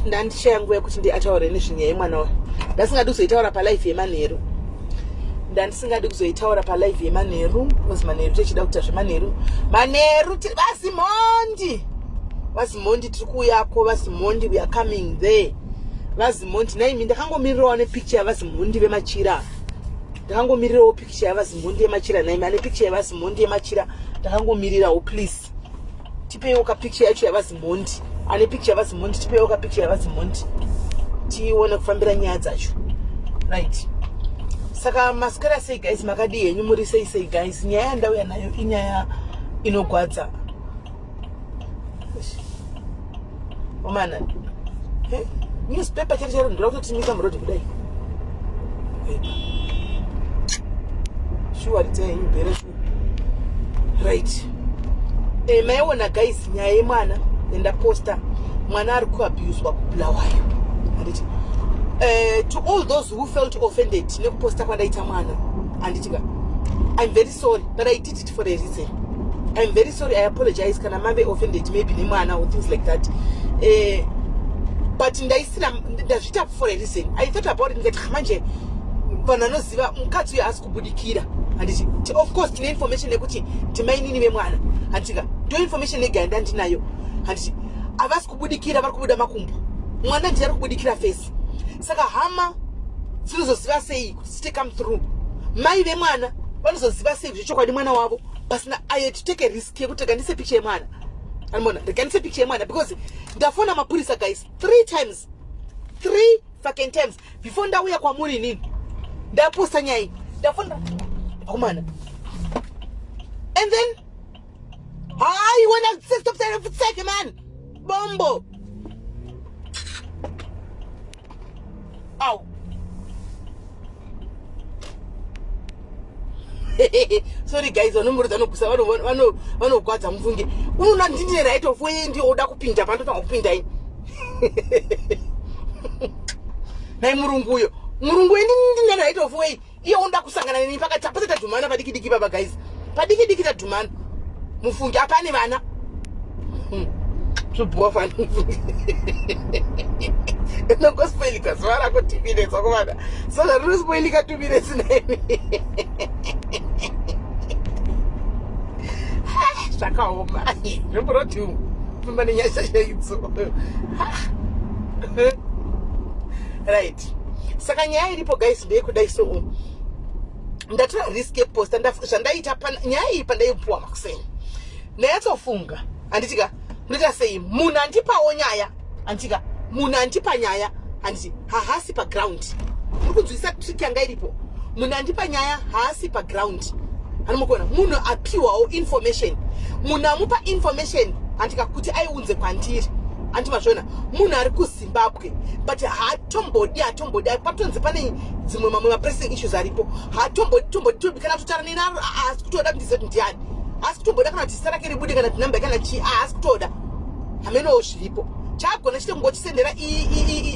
ndandishangu yekuti ndiataure nezvinyaya mwana wayo ndasingadi kuzoitaura palive yemanheru ndandisingadi kuzoitaura palive yemanheru because manheru tichida kuita zvemanheru manheru vazimondi tiri kuuyako vazimondi we are coming there vazimondi naimi ndakangomirirawo nepicture yavazimondi vemachira ndakangomirirawo picture yavazimondi yemachira naimi ane picture yavazimondi yemachira ndakangomirirawo please tipeiwo kapicture yacho yavazimondi ane picture yavazimondi tipeiwo kapicture yavazimondi tione kufambira nyaya dzacho right. Saka masikara sei guys, makadi yenyu muri sei guys, nyaya yandauya nayo inyaya inogwadza omana newspaper chero ndira kutotimika murodi kudai sure it's a very right. Maiona guys, nyaya yemwana enda poster mwana ari kuabuswa kuBulawayo anditi to all those who felt offended nekuposta kwandaita mwana anditika I'm very sorry but I did it for a reason. I'm very sorry, I apologize kana mave offended maybe ni mwana or things like that but ndaisira ndazvita for a reason. I thought about it ngati manje vananoziva mukadzi uyu asi kubudikira handiti of course tine information yekuti timainini vemwana handika ndo information yega ndandinayo handiti avasi kubudikira vari kubuda makumbo mwana ndiye ari kubudikira face. Saka hama dzinozoziva sei kuti to come through mai vemwana vanozoziva sei kuti chokwadi mwana wavo pasina I had to take a risk yekuti ndikandise picture yemwana anmona ndikandise picture yemwana because ndafona mapurisa guys 3 fucking times before ndauya kwamuri nini ndaposta nyai ndafona akumana and then you wanna stop saying for sake man bombo ow sorry guys, vanomurudza nokusa vanogwadza mufunge unona ndine right of way ndioda kupinda pandotanga kupinda ini nai murungu uyo ndine right of way iyo unoda kusangana neni pakati apasa tadhumana padikidiki baba guys, padikidiki tadhumana mufunge apane vana zvobhuwa fani mufunge nongospoilika zuva rako 2 minutes wakuvana so zvarunospoilika 2 minutes naimi zvakaoma zvomboroti pfumba nenyasha chaidzo right. Saka nyaya iripo guys ndeyekudai so ndatora risk yeposta zvandaita nyaya iyi pandaipuwa makuseni ndayatsofunga handitika ndoita sei munhu andipawo nyaya handitika munhu andipa nyaya handiti haasi paground uri kunzwisa trick yanga iripo munhu andipa nyaya haasi paground hanomukona munhu apiwawo information munhu amupa information handika kuti aiunze kwandiri andimazvona munhu ari kuZimbabwe but hatombodi patonzi pane dzimwe mamwe pressing issues aripo hatombodi kana kutaura neni asi kutoda kuti ndizoti ndiani asi kutomboda kana kuti zita rake ribude kana kuti namba kana chi asi kutoda hamenowo zviripo chagona chite kungochisendera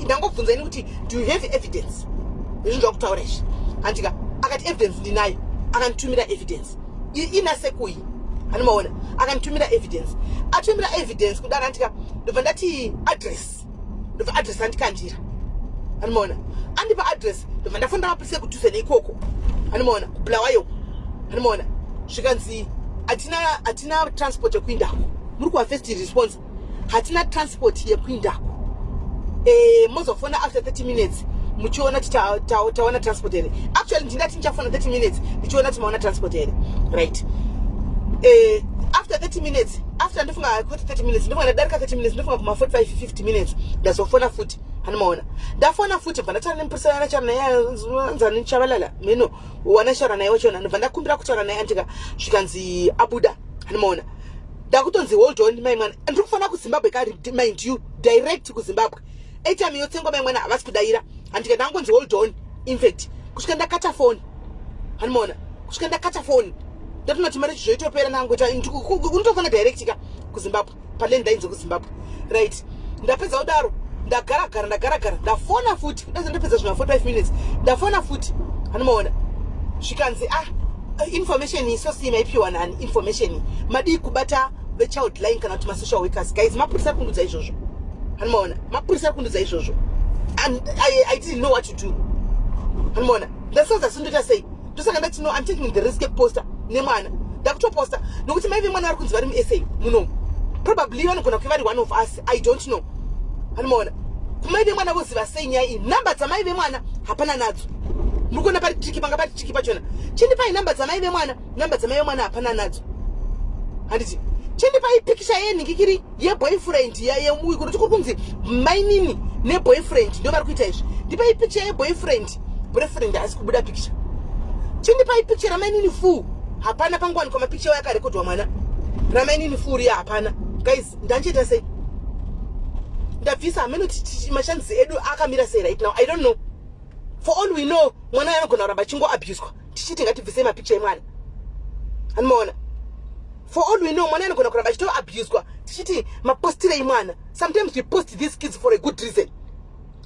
ndangobvunzaini kuti do you have evidence izvi ndakutaura izvi handika akati evidence ndinayo akanditumira evidence inasekui hanimaona akanditumira evidence atumira evidence kudara handika ndobva ndati address andikandira hanimaona andipa address ndobva ndafunda mapurisa ekudhuze neikoko hanimaona kuBulawayo hanimaona zvikanzi hatina transport yekuindako muri kuva first response hatina transport yekuindako mozofona after 30 minutes muchiona taona transport here. Actually ndinati ndichafona 30 minutes ndichiona timaona transport here, right? After 30 minutes, after ndifunga 30 minutes, ndifunga ndadarika 30 minutes, ndifunga kuma 45 50 minutes, ndazofona futhi. Hanimaona. Ndafona futhi bva ndatsvana nemupurisa anachara naye nzani nichavalala. Meno wanashara naye wachona ndibva ndakumbira kutaura naye andika zvikanzi abuda. Hanimaona. Ndakutonzi hold on mai mwana. Ndiri kufana kuZimbabwe kari mind you direct kuZimbabwe. Airtime yotsengwa mai mwana havasi kudaira. Andika ndangonzi hold on. In fact, kusvika ndakata phone. Hanimaona. Kusvika ndakata phone. Ndatunoti mari zvoitopera nangota unotofana direct ka kuZimbabwe. Palenda inzo kuZimbabwe. Right. Ndapedza kudaro. Ndagara ndafona futhi ndazondopedza zvima 45 minutes ndafona futhi hanimaona zvikanzi information isosima ipiwa nani information madi kubata the child line kana kuti social workers guys mapurisa kundudza izvozvo hanimaona mapurisa kundudza izvozvo and I didn't know what to do hanimaona ndasoza sindota sei ndosaka ndati no I'm taking the risk poster nemwana ndakutoposta nokuti maive mwana ari kunzi vari muSA muno probably vanogona kuva vari one of us I don't know hanimaona kumaive mwana voziva sei nyaya iyi namba dzamaive mwana hapana nadzo murikuona pari tiki panga pari tiki pachona chindipai namba dzamaive mwana namba dzamaive mwana hapana nadzo handiti chindipai pikisha yenhingikiri yeboyfriend yemuyi kuti kuri kunzi mainini neboyfriend ndo vari kuita izvi ndipai pikicha yeboyfriend boyfriend hasi kubuda pikisha chindipai pikicha ramainini fu hapana pangowanikwa mapikicha yakarekodwa mwana ramainini fu riya hapana guys ndanchiita sei ndabvisa hameno mashandisi edu akamira sei right now I don't know. For all we know mwana anogona kuramba chingo abuswa tichiti ngatibvise mapikicha emwana hanimaona. For all we know mwana anogona kuramba chito abuswa tichiti mapostire emwana. Sometimes we post these kids for a good reason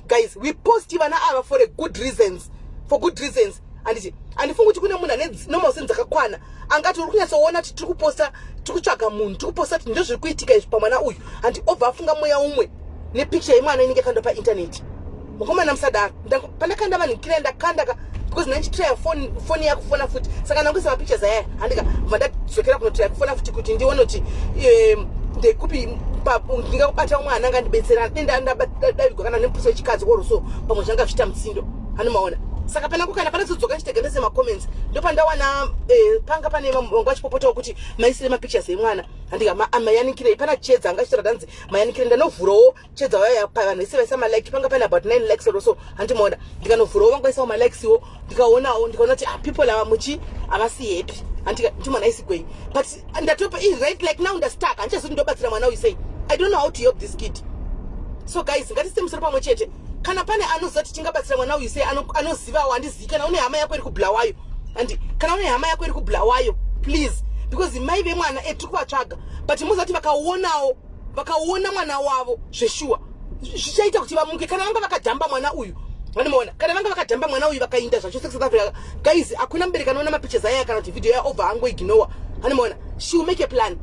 guys, we post vana ava for a good reasons, for good reasons. Andifunga kuti kune munhu ane nomausenzi dzakakwana angati uri kunyatsoona kuti tiri kuposta tikutsvaga munhu tikuposta kuti ndozviri kuitika izvi pamwana uyu handi obva afunga mweya umwe nepikicha yemwana inenge kando paintaneti mukomana musadaro pandakanda vanhikira ndakandaka because nandichitraya foni yakufona futi saka ndangoisa mapictures aya handika bva ndadzokera kunotraya kufona futi kuti ndione kuti ndekupi ndingakubata umwe ananga ndibetsera ndadavigwa kana nemupurisa wechikadzi oroso pamwe zvanga zviita mutsindo hanimaona. Saka pana kukana pana zodzoka chitega ndese ma comments ndo pandawana panga pane vangu vachipopota kuti maisire ma pictures emwana handika mayanikire pana chedza angachitira danzi mayanikire ndanovhurawo chedza waya pa vanhu vese vaisa ma like panga pana about 9 likes or so handimoda ndikanovhurawo vangu vaisa ma likes wo ndikaonawo ndikaona kuti people ava muchi avasi happy handika ndimwana isigwei but ndatopa right like now ndastuck andichazoti ndobatsira mwana uyu sei I don't know how to help this kid. So guys ngatise musoro pamwe chete kana pane anoziva kuti tingabatsira mwana uyu sei anozivawo handizivi kana une hama yako iri kuBulawayo and kana une hama yako iri kuBulawayo please because maive mwana tiri kuvatsvaga but muzati vakaona mwana wavo zveshuwa zvichaita kuti vamuke kana vanga vakadhamba mwana uyu vanomaona kana vanga vakadhamba mwana uyu vakainda zvacho South Africa guys hakuna mubereki anoona mapictures aya kana kuti video yaobva angoignora vanomaona she will make a plan.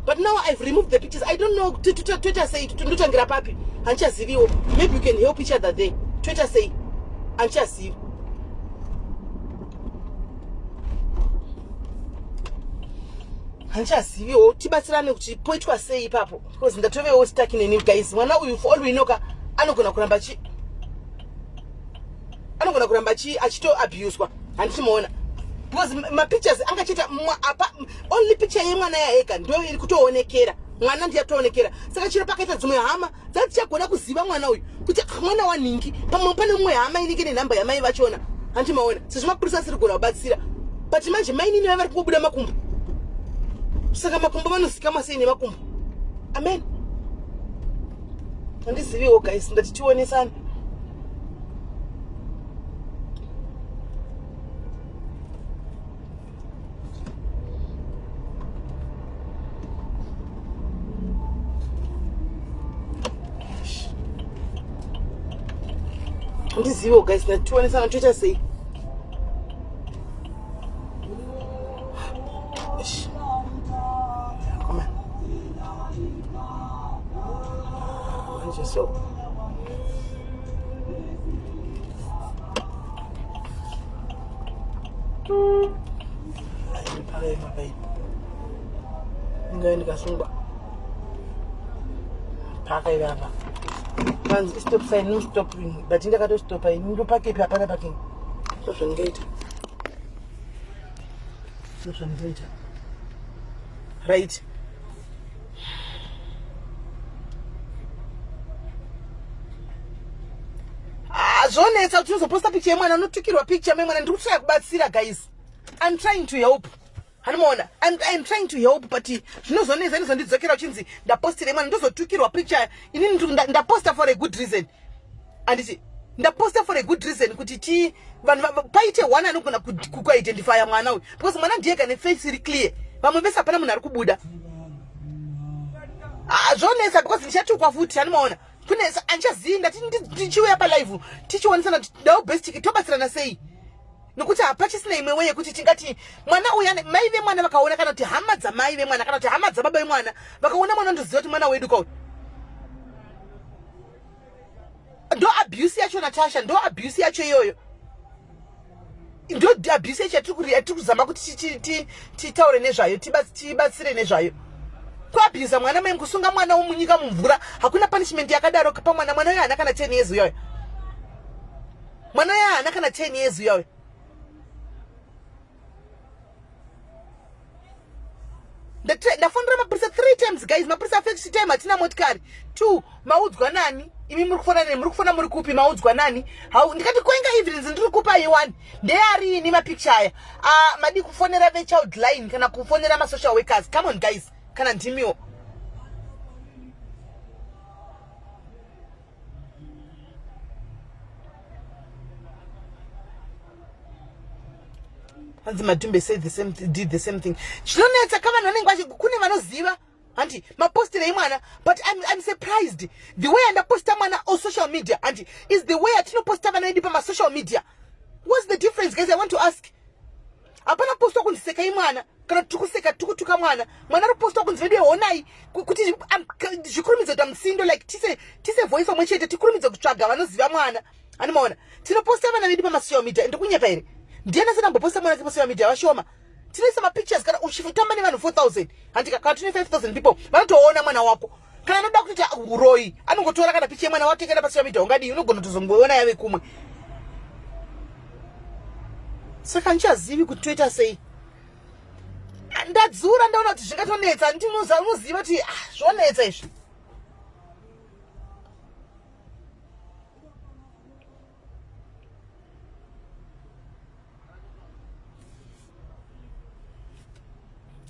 But now I've removed the pictures. I don't know. Twitter say ndotangira papi. Anchaziviwo. Maybe we can help each other there. Twitter say anchazivi. Anchaziviwo. Tibatsirane kuti poitwa sei ipapo. Because ndatovewo stuck in guys. Mwana uyu for all we know anogona kuramba achito abuswa. Handitimuona. Because my pictures angachita only picture yemwana yaega ndo iri kutoonekera mwana ndiyatoonekera saka chiro pakaita dzimwe hama dzatichagona kuziva mwana uyu kuti mwana wanhingi pamwe pane mumwe hama inenge nenhamba yamai vachona handimaona sezvo mapurisa siri kugona kubatsira but manje mainini vava vari kungobuda makumbo saka makumbo vanozikama sei nemakumbo amen handiziviwo guys ndati tionesana. Ndizivo guys ndatiwanisana Twitter sei come on just so ngaini kasungwa paka ivapa Manzi stop sign no stopping. But ndakato stop I ndo pake phi apana parking. So zvangita. So zvangita. Right. Zvonetsa kuti uzoposta picture yemwana unotukirwa picture yemwana ndiri kutry kubatsira guys. I'm trying to help. Hanoona, I'm trying to help but zvinozonetsa ndizondidzokera uchinzi ndapostira mwana ndozotukirwa picture inini ndaposta for a good reason. Anditi ndaposta for a good reason kuti vanhu paite one anogona kuidentify mwana uyu because mwana ndiye kane face iri clear. Vamwe vese hapana munhu ari kubuda. Zvonetsa because ndichatukwa futi hanoona. Kunesa anchazivi ndati ndichiuya palive tichionesana kuti dawo best tobatsirana sei. Nokuti hapachisina imwe way yekuti tingati mwana uya mai vemwana vakaona kana kuti hama dzamai vemwana kana kuti hama dzababa vemwana vakaona mwana ndoziva kuti mwana wedu kauyu. Ndo abuse yacho Natasha, ndo abuse yacho iyoyo. Ndo abuse yacho yatiri kuzama kuti titaure nezvayo, tibatsire nezvayo. Kuabuse mwana mai kusunga mwana womunyika mumvura hakuna punishment yakadaro pa mwana uyo haana kana 10 years uyoyo. Mwana uyo haana kana 10 years uyoyo. Ndafonera mapurisa 3 times guys, mapurisa fixed time atina motikari. 2 maudzwa nani? Imi muri kufona muri kupi maudzwa nani? Ndikati kwenga evidence ndiri kupa i1 ndeyari ni mapicture aya. Madi kufonera ve child line kana kufonera ma social workers. Come on guys, kana ndimiwo. Hanzi Madumbe said did the same thing. Chinonetsa kama vanenge kune vanoziva anti mapostire imwana, but I'm surprised the way andaposta mwana on social media anti is the way atinoposta vana vedu pama social media. What's the difference guys? I want to ask. Apana posta kundiseka imwana kana tukuseka tukutuka mwana ari posta kunzi vedu honai kuti zvikurumidza kuti msindo like tise voice omwe chete tikurumidza kutsvaga vanoziva mwana. Anomaona tinoposta vana vedu pama social media ndikunyapa here. Ndiana sana mboposta mwana kwa social media washoma. Tinesa ma pictures kana uchifutamba ni vanhu 4000 andika kana 25000 people vanotoona mwana wako. Kana anoda kuti uroi anongotora kana picture mwana wake kana pa social media ungadi unogona kutozongoona yave kumwe. Saka nchazivi kuti Twitter sei. Ndadzura ndaona kuti zvingatonetsa ndinoziva kuti zvonetsa izvi.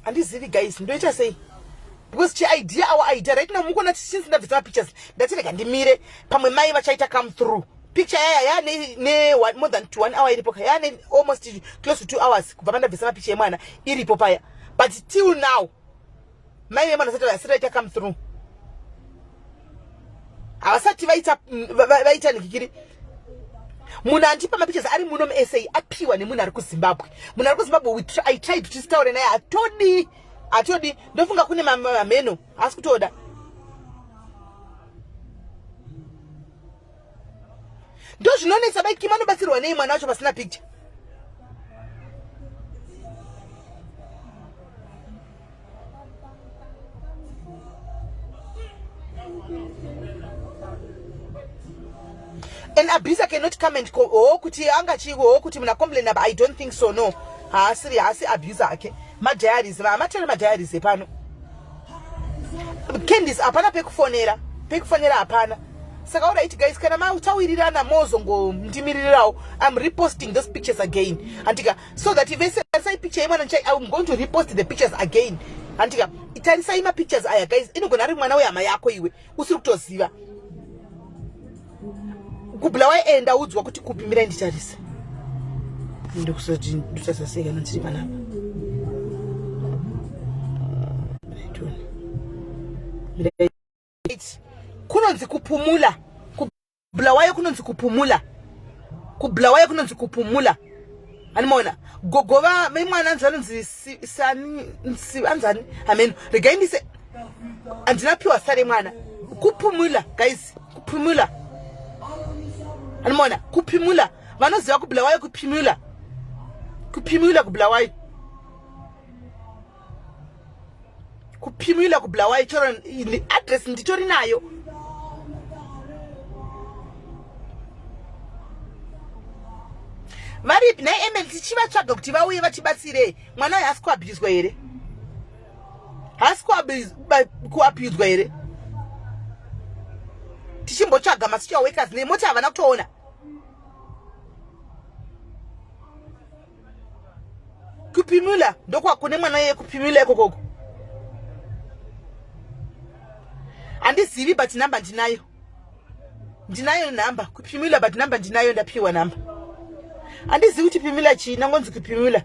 Andizivi guys, ndoita sei? Because our idea right now mukona since ndabvisa pictures ndatireka ndimire pamwe mai vachaita come through. Picture yaya ne more than 1 hour iripo kaya almost close to 2 hours kubva ndabvisa picture yemwana iripo paya. But till now mai vemwana sati come through. Avasati vaita nikikiri. Munhu andipa mapictures ari muno muSA apiwa nemunhu ari kuZimbabwe. Munhu ari kuZimbabwe I tried to taure naye atodi ndofunga kune mameno asi kutoda. Ndo zvinonetsa bai kimano batsirwa nei mwana wacho pasina picture. An abuser cannot come and go. Oh, kuti anga chigo. Oh, kuti muna complain about. I don't think so. No. Asi abuser. Okay. My diaries. My diaries. Epano. Candice. Apana pekufonera. Pekufonera apana. Saka alright guys. Kana ma utawirira na mozongo ndimirirao. I'm reposting those pictures again. Antika. So that if I say picture imana nchai, I'm going to repost the pictures again. Antika. Itarisa ima pictures aya guys. Ino gonari mwana we ama yako iwe. Usiri kutoziva. KuBulawayo enda udzwa kuti kupimira nditarisa. Ndokusati ndusasaseka nantiri panapa. Kunonzi kupumula. KuBulawayo kunonzi kupumula. KuBulawayo kunonzi kupumula. Animona gogova memwana anzanzi anzani amen regaindise andinapiwa sare mwana kupumula guys kupumula. Animona kupimula vanoziva KuBulawayo kupimula KuBulawayo kupimula KuBulawayo choro address nditori nayo Varipi naye email tichivatsvaga kuti vauye vachibatsire mwana uyu hasi kuabhiyuzwa here hasi kuabhiyuzwa here tichimbotsvaga masocial workers nemoti havana kutoona kupimula ndokwakune mwana iye kupimula ikokoko handizivi but namba ndinayo namba kupimula but namba ndinayo ndapiwa namba handizivi kuti pimula chii nangonzi kupimula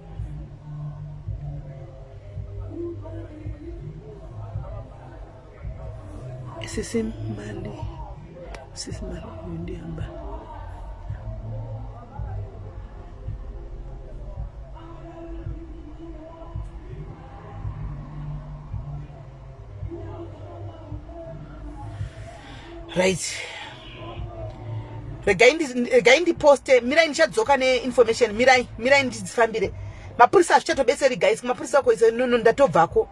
SIS MELLY ndihamba right regai ndiposte mirai ndichadzoka neinformation mirai ndizifambire mapurisa hazvichatobetseri guys mapurisa koise nono ndatobvako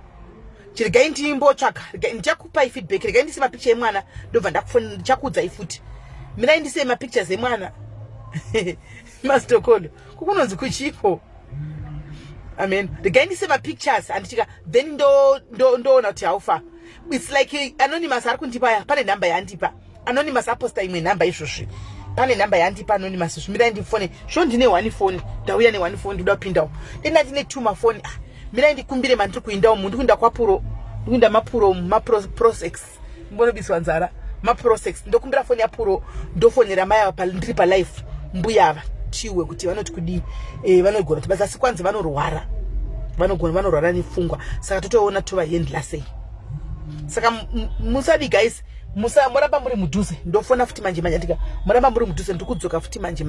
chiregai ndimbotsvaka ndichakupai feedback regai ndise mapicha emwana ndobva ndichakuudzai futi mirai ndise mapictures emwana mastokolo kukunonzi kuchipo amen regai ndise mapictures handichika then ndoona kuti haufa it's like anonymous ari kundipaya pane namba yandipa anonymous aposta imwe namba izvozvi pane namba yandipa anonymous izvi mirai ndifone sho ndine one phone ndauya ne1 phone ndida kupindawo ndina ndine 2 mafoni mirai ndikumbire mandiri kuindawo munhu ndikuinda kwapuro ndikuinda mapuro maprosex mbonobiswa nzara maprosex ndokumbira foni yapuro ndofonera mai ava ndiri palife mbuya ava chiwe kuti vanoti kudii vanogona kuti basa sikwanzi vanorwara vanorwara nepfungwa saka totoona tovahendla sei saka musadi guys moramba muri mudhuze ndofona futi manje ndika moramba muri mudhuze ndikudzoka futi manje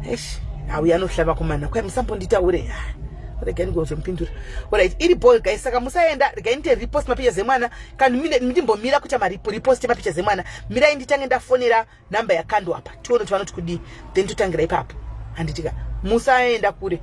eish auya anohlava kumana kwai musambonditaure regai ngozomupindura alright iri boy guys saka musaenda regai ndite repost mapicha zemwana kandi ndimbomira kuti repost mapicha zemwana mirai nditange ndafonera namba yakando apa tione kuti vanoti kudii then totangira ipapo handitika musaenda kure